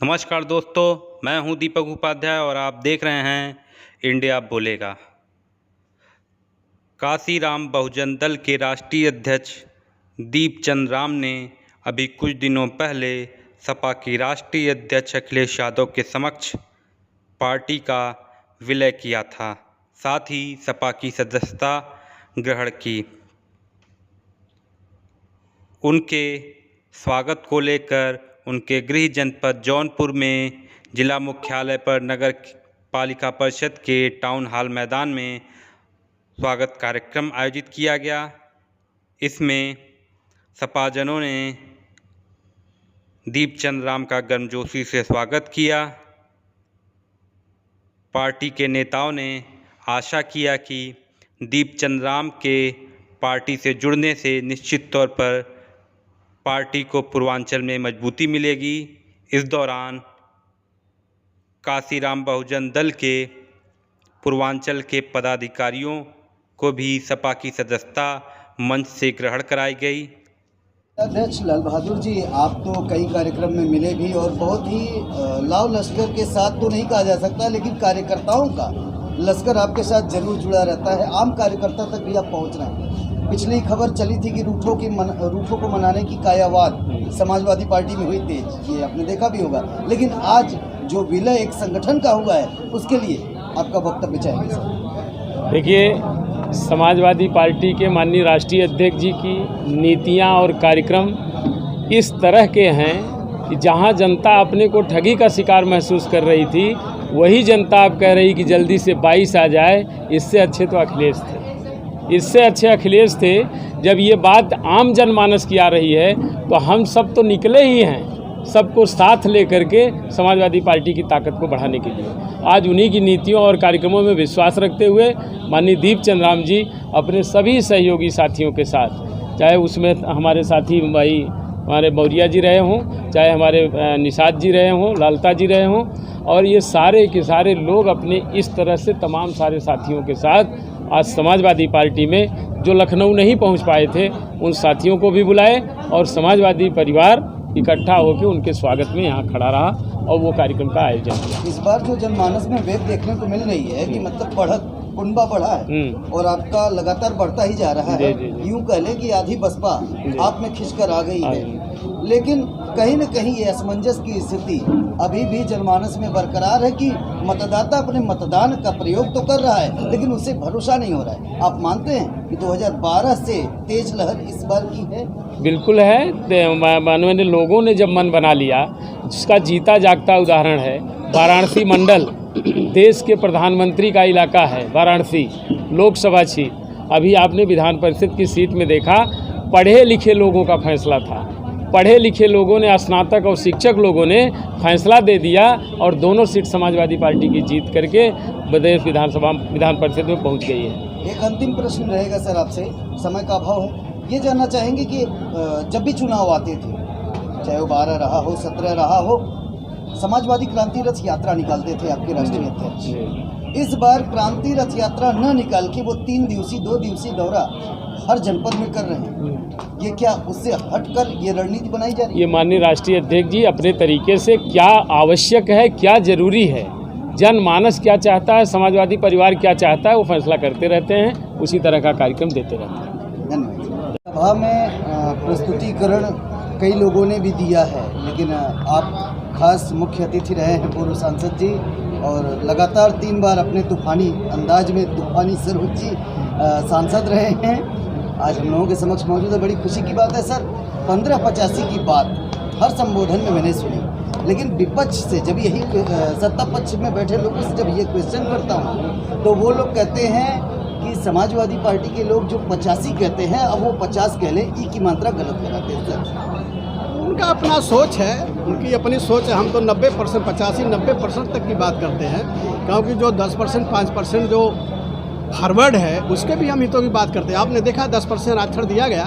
नमस्कार दोस्तों, मैं हूं दीपक उपाध्याय और आप देख रहे हैं इंडिया बोलेगा। काशीराम बहुजन दल के राष्ट्रीय अध्यक्ष दीपचंद राम ने अभी कुछ दिनों पहले सपा की राष्ट्रीय अध्यक्ष अखिलेश यादव के समक्ष पार्टी का विलय किया था, साथ ही सपा की सदस्यता ग्रहण की। उनके स्वागत को लेकर उनके गृह जनपद जौनपुर में जिला मुख्यालय पर नगर पालिका परिषद के टाउन हॉल मैदान में स्वागत कार्यक्रम आयोजित किया गया। इसमें सपाजनों ने दीपचंद राम का गर्मजोशी से स्वागत किया। पार्टी के नेताओं ने आशा किया कि दीपचंद राम के पार्टी से जुड़ने से निश्चित तौर पर पार्टी को पूर्वांचल में मजबूती मिलेगी। इस दौरान काशीराम बहुजन दल के पूर्वांचल के पदाधिकारियों को भी सपा की सदस्यता मंच से ग्रहण कराई गई। अध्यक्ष लाल बहादुर जी, आप तो कई कार्यक्रम में मिले भी और बहुत ही लाव लश्कर के साथ तो नहीं कहा जा सकता, लेकिन कार्यकर्ताओं का लश्कर आपके साथ जरूर जुड़ा रहता है। आम कार्यकर्ता तक भी आप पहुंच रहे हैं। पिछली खबर चली थी कि रूठों को मनाने की कायावाद समाजवादी पार्टी में हुई तेज, ये आपने देखा भी होगा। लेकिन आज जो विलय एक संगठन का हुआ है, उसके लिए आपका वक्तव्य चाहिए सर। देखिए, समाजवादी पार्टी के माननीय राष्ट्रीय अध्यक्ष जी की नीतियां और कार्यक्रम इस तरह के हैं कि जहां जनता अपने को ठगी का शिकार महसूस कर रही थी, वही जनता अब कह रही कि जल्दी से 22 आ जाए। इससे अच्छे तो अखिलेश थे, इससे अच्छे अखिलेश थे। जब ये बात आम जनमानस की आ रही है तो हम सब तो निकले ही हैं, सबको साथ लेकर के समाजवादी पार्टी की ताकत को बढ़ाने के लिए। आज उन्हीं की नीतियों और कार्यक्रमों में विश्वास रखते हुए माननीय दीपचंद राम जी अपने सभी सहयोगी साथियों के साथ, चाहे उसमें हमारे साथी भाई हमारे मौर्या जी रहे हों, चाहे हमारे निषाद जी रहे हों, लालता जी रहे हों, और ये सारे के सारे लोग अपने इस तरह से तमाम सारे साथियों के साथ आज समाजवादी पार्टी में जो लखनऊ नहीं पहुंच पाए थे, उन साथियों को भी बुलाए और समाजवादी परिवार इकट्ठा होकर उनके स्वागत में यहाँ खड़ा रहा और वो कार्यक्रम का आयोजन किया। इस बार जो जनमानस में वेग देखने को मिल रही है कि मतलब बढ़त कुंबा बढ़ा है और आपका लगातार बढ़ता ही जा रहा है। यूं कह लें कि आधी बसपा आप में खिंचकर आ गई है, लेकिन कहीं न कहीं ये असमंजस की स्थिति अभी भी जनमानस में बरकरार है कि मतदाता अपने मतदान का प्रयोग तो कर रहा है, लेकिन उसे भरोसा नहीं हो रहा है। आप मानते हैं कि 2012 से तेज लहर इस बार की है? बिल्कुल है। माननीय लोगों ने जब मन बना लिया, जिसका जीता जागता उदाहरण है वाराणसी मंडल, देश के प्रधानमंत्री का इलाका है वाराणसी लोकसभा सीट। अभी आपने विधान परिषद की सीट में देखा, पढ़े लिखे लोगों का फैसला था। पढ़े लिखे लोगों ने, स्नातक और शिक्षक लोगों ने फैसला दे दिया और दोनों सीट समाजवादी पार्टी की जीत करके प्रदेश विधान परिषद में पहुंच गई है। एक अंतिम प्रश्न रहेगा सर आपसे, समय का अभाव है। ये जानना चाहेंगे कि जब भी चुनाव आते थे, चाहे वो 12 रहा हो, 17 रहा हो, समाजवादी क्रांति रथ यात्रा निकालते थे आपके राष्ट्रीय अध्यक्ष। इस बार क्रांति रथ यात्रा न निकाल के वो 2 दिवसीय दौरा हर जनपद में कर रहे हैं। ये क्या उससे हटकर ये रणनीति बनाई जा रही है? ये माननीय राष्ट्रीय अध्यक्ष जी अपने तरीके से क्या आवश्यक है, क्या जरूरी है, जनमानस क्या चाहता है, समाजवादी परिवार क्या चाहता है, वो फैसला करते रहते हैं, उसी तरह का कार्यक्रम देते रहते हैं। धन्यवाद। सभा में प्रस्तुतिकरण कई लोगों ने भी दिया है, लेकिन आप खास मुख्य अतिथि रहे हैं, पूर्व सांसद जी, और लगातार 3 बार अपने तूफानी अंदाज में तूफानी सर्वोच्च सांसद रहे हैं। आज हम लोगों के समक्ष मौजूद है, बड़ी खुशी की बात है सर। 1585 की बात हर संबोधन में मैंने सुनी, लेकिन विपक्ष से जब यही सत्ता पक्ष में बैठे लोगों से जब ये क्वेश्चन करता हूँ तो वो लोग कहते हैं कि समाजवादी पार्टी के लोग जो 85 कहते हैं, अब वो 50 कह लें, ई की मात्रा गलत लगाते हैं सर। उनका अपना सोच है, उनकी अपनी सोच है। हम तो 90%, 85-90% तक की बात करते हैं, क्योंकि जो 10%, 5% जो फॉरवर्ड है, उसके भी हम हितों की बात करते हैं। आपने देखा 10% आरक्षण दिया गया,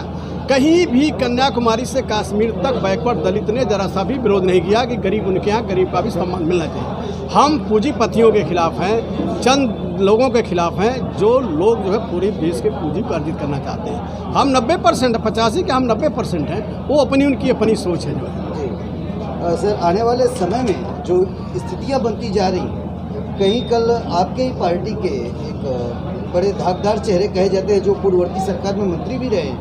कहीं भी कन्याकुमारी से कश्मीर तक बैकवर्ड दलित ने जरा सा भी विरोध नहीं किया कि गरीब उनके यहाँ गरीब का भी सम्मान मिलना चाहिए। हम पूंजीपतियों के खिलाफ हैं, चंद लोगों के खिलाफ हैं जो लोग जो है पूरे देश के पूंजी को अर्जित करना चाहते हैं। हम 90%, 85 के हम 90% हैं, वो अपनी उनकी अपनी सोच है जो है। सर आने वाले समय में जो स्थितियां बनती जा रही हैं, कहीं कल आपके ही पार्टी के एक बड़े धाकदार चेहरे कहे जाते हैं जो पूर्ववर्ती सरकार में मंत्री भी रहे,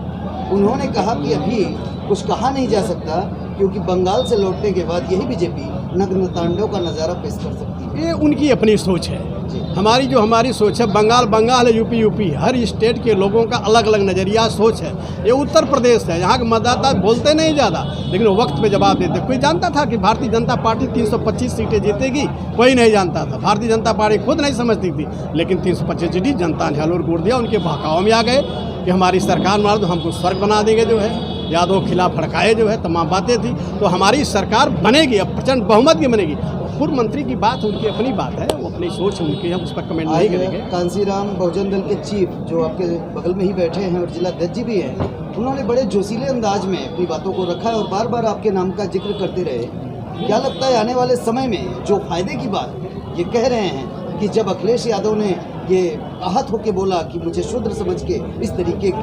उन्होंने कहा कि अभी कुछ कहा नहीं जा सकता क्योंकि बंगाल से लौटने के बाद यही बीजेपी नग्न तांडव का नज़ारा पेश कर सकती है। ये उनकी अपनी सोच है। हमारी सोच है, बंगाल है, यूपी, हर स्टेट के लोगों का अलग अलग नज़रिया सोच है। ये उत्तर प्रदेश है, यहाँ के मतदाता बोलते नहीं ज़्यादा, लेकिन वक्त पे जवाब देते। कोई जानता था कि भारतीय जनता पार्टी 325 सीटें जीतेगी? कोई नहीं जानता था। भारतीय जनता पार्टी खुद नहीं समझती थी, लेकिन 325 सीटें जनता ने हलोर गोड़ दिया। उनके बहकाव में आ गए कि हमारी सरकार मार दो, हमको स्वर्ग बना देंगे, जो है यादव खिलाफ फड़काए, जो है तमाम बातें थी। तो हमारी सरकार बनेगी, अब प्रचंड बहुमत की बनेगी। पूर्व मंत्री की बात उनकी अपनी बात है, वो अपनी सोच उनकी, हम उस पर कमेंट नहीं करेंगे। कांसीराम बहुजन दल के चीफ जो आपके बगल में ही बैठे हैं और जिला अध्यक्ष जी भी हैं, उन्होंने बड़े जोशीले अंदाज में अपनी बातों को रखा है और बार बार आपके नाम का जिक्र करते रहे। क्या लगता है आने वाले समय में जो फायदे की बात ये कह रहे हैं कि जब अखिलेश यादव ने ये आहत होकर बोला कि मुझे शूद्र समझ के इस तरीके की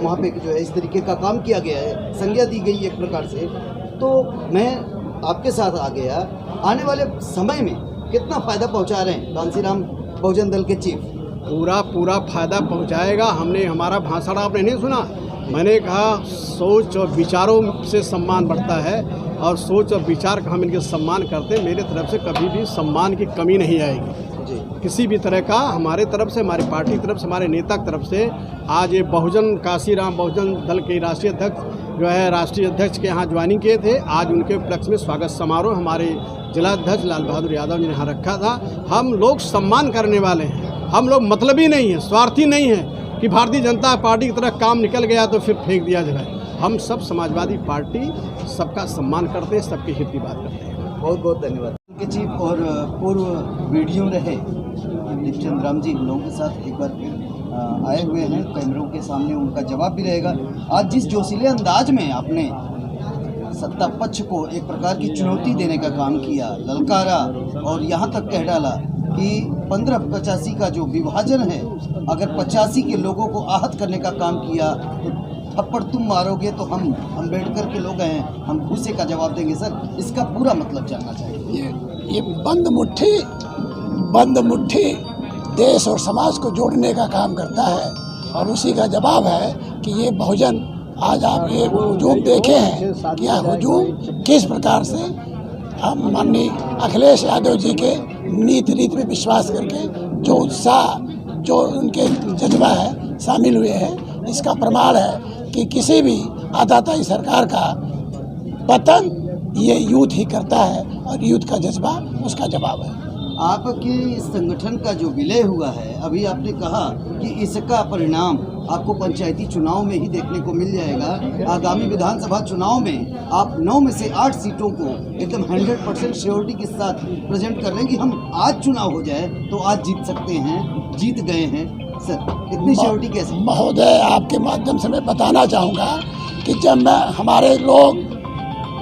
वहाँ पे जो है इस तरीके का काम किया गया है, संज्ञा दी गई एक प्रकार से, तो मैं आपके साथ आ गया। आने वाले समय में कितना फ़ायदा पहुंचा रहे हैं कांसीराम बहुजन दल के चीफ? पूरा फ़ायदा पहुंचाएगा। हमने हमारा भाषण आपने नहीं सुना, मैंने कहा सोच और विचारों से सम्मान बढ़ता है और सोच और विचार का हम इनके सम्मान करते हैं। मेरे तरफ से कभी भी सम्मान की कमी नहीं आएगी किसी भी तरह का। हमारे तरफ से, हमारी पार्टी की तरफ से, हमारे नेता की तरफ से आज ये कांसीराम बहुजन दल के राष्ट्रीय अध्यक्ष जो है राष्ट्रीय अध्यक्ष के यहाँ ज्वाइनिंग किए थे। आज उनके उपलक्ष्य में स्वागत समारोह हमारे जिला अध्यक्ष लाल बहादुर यादव जी ने यहाँ रखा था। हम लोग सम्मान करने वाले हैं, हम लोग मतलबी नहीं हैं, स्वार्थी नहीं हैं कि भारतीय जनता पार्टी की तरह काम निकल गया तो फिर फेंक दिया जाए। हम सब समाजवादी पार्टी सबका सम्मान करते हैं, सबके हित की बात करते हैं। बहुत बहुत धन्यवाद के चीफ। और पूर्व वीडियो रहे दीपचंद राम जी लोगों के साथ एक बार फिर आए हुए हैं कैमरों के सामने, उनका जवाब भी रहेगा। आज जिस जोशीले अंदाज में आपने सत्ता पक्ष को एक प्रकार की चुनौती देने का काम किया, ललकारा और यहाँ तक कह डाला कि 15-85 का जो विभाजन है, अगर 85 के लोगों को आहत करने का काम किया तो थप्पड़ तुम मारोगे तो हम अम्बेडकर के लोग हैं, हम भूसे का जवाब देंगे। सर इसका पूरा मतलब जानना चाहिए। ये बंद मुट्ठी देश और समाज को जोड़ने का काम करता है और उसी का जवाब है कि ये बहुजन आज आप ये हुजूम देखे हैं कि यह हुजूम किस प्रकार से हम माननीय अखिलेश यादव जी के नीति रीति में विश्वास करके जो उत्साह जो उनके जज्बा है शामिल हुए हैं, इसका प्रमाण है कि किसी भी आताताई सरकार का पतन ये यूथ ही करता है और यूथ का जज्बा उसका जवाब है। आपके संगठन का जो विलय हुआ है, अभी आपने कहा कि इसका परिणाम आपको पंचायती चुनाव में ही देखने को मिल जाएगा। आगामी विधानसभा चुनाव में आप 9 में से 8 सीटों को एकदम 100% श्योरिटी के साथ प्रेजेंट कर रहे हैं कि हम आज चुनाव हो जाए तो आज जीत सकते हैं, जीत गए हैं। सर इतनी श्योरिटी कैसे? महोदय, आपके माध्यम से मैं बताना चाहूँगा कि जब हमारे लोग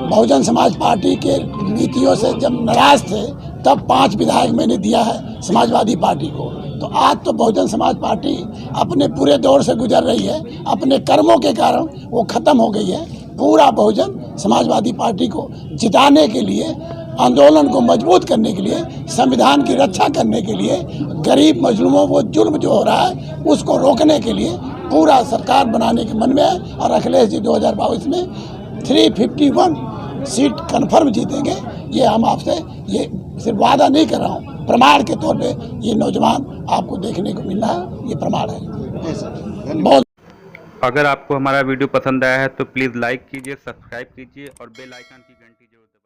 बहुजन समाज पार्टी के नीतियों से जब नाराज थे तब 5 विधायक मैंने दिया है समाजवादी पार्टी को। तो आज तो बहुजन समाज पार्टी अपने पूरे दौर से गुजर रही है, अपने कर्मों के कारण वो खत्म हो गई है। पूरा बहुजन समाजवादी पार्टी को जिताने के लिए, आंदोलन को मजबूत करने के लिए, संविधान की रक्षा करने के लिए, गरीब मजलूमों वो जुल्म जो हो रहा है उसको रोकने के लिए पूरा सरकार बनाने के मन में है। और अखिलेश जी 2022 में 351 सीट कन्फर्म जीतेंगे। ये हम आपसे ये सिर्फ वादा नहीं कर रहा हूँ, प्रमाण के तौर पे ये नौजवान आपको देखने को मिल रहा है, ये प्रमाण है। बहुत अगर आपको हमारा वीडियो पसंद आया है तो प्लीज़ लाइक कीजिए, सब्सक्राइब कीजिए और बेल आइकन की घंटी जरूर दबाइए।